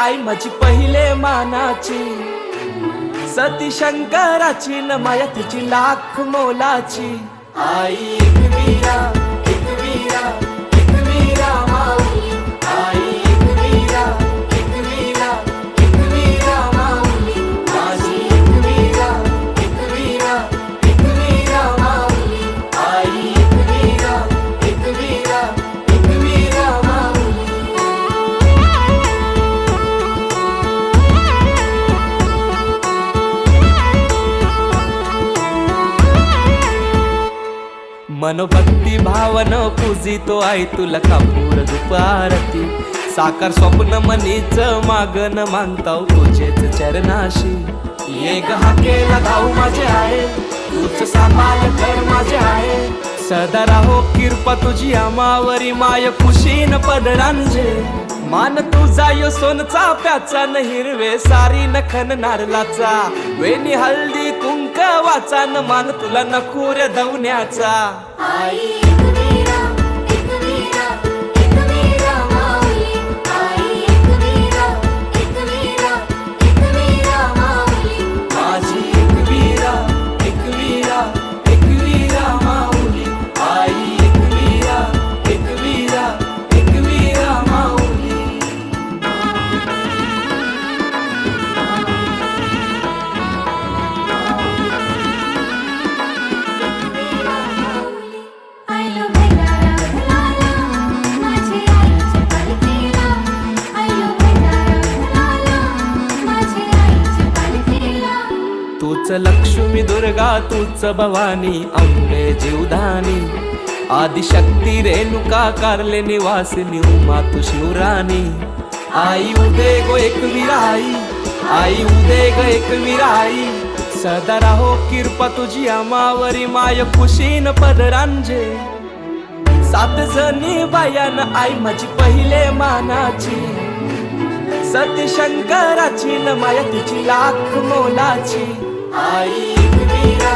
आई माझी पहिले मानाची, सती शंकराची न माया तिची लाख मोलाची। आई एकवीरा एकवीरा एकवीरा माऊली, आई एकवीरा एकवीरा एकवीरा माऊली, माझी एकवीरा एकवीरा एकवीरा माऊली, आई एकवीरा एकवीरा एकवीरा माऊली। मनोभक्ती भावन पूजितो आई तुला कापूर धूप आरती, साकार स्वप्न मनीच मागन मानताव तुझेच चरणाशी। ये ग हाकेला धाऊ माझे आहे, तूच सांभाळ कर माझे आहे, सदा राहो कृपा तुझी आमावरी माय खुशीन पडणांजे। मान तुझा यो सोनचा प्याचा न हिरवे सारी नखन नारलाचा, वेणी हळदी कुंकवाचा न मान तुला नखुर धवण्याचा। आई एकवीरा एकवीरा एकवीरा माऊली, आई एकवीरा एकवीरा एकवीरा माऊली, माझी एकवीरा एकवीरा एकवीरा माऊली, आई एकवीरा एकवीरा एकवीरा माऊली। आयलो भंडारा भरला, माझे आईच्या पालखीला, आयलो भंडारा भरला, माझे आईच्या पालखीला। तूच लक्ष्मी दुर्गा तूच भवानी अंबे जीवधानी, आदिशक्ती रेणुका कारले निवासिनी उमा तू शिवराणी। आई उदे गो एकवीरा आई, आई उदे ग एकवीरा आई, सदा राहो कृपा तुझी आमावरी माय खुशीन पदरांजे। सात जणी बायान आई माझी पहिले मानाची, सती शंकराची न माया तिची लाख मोलाची। आई एकवीरा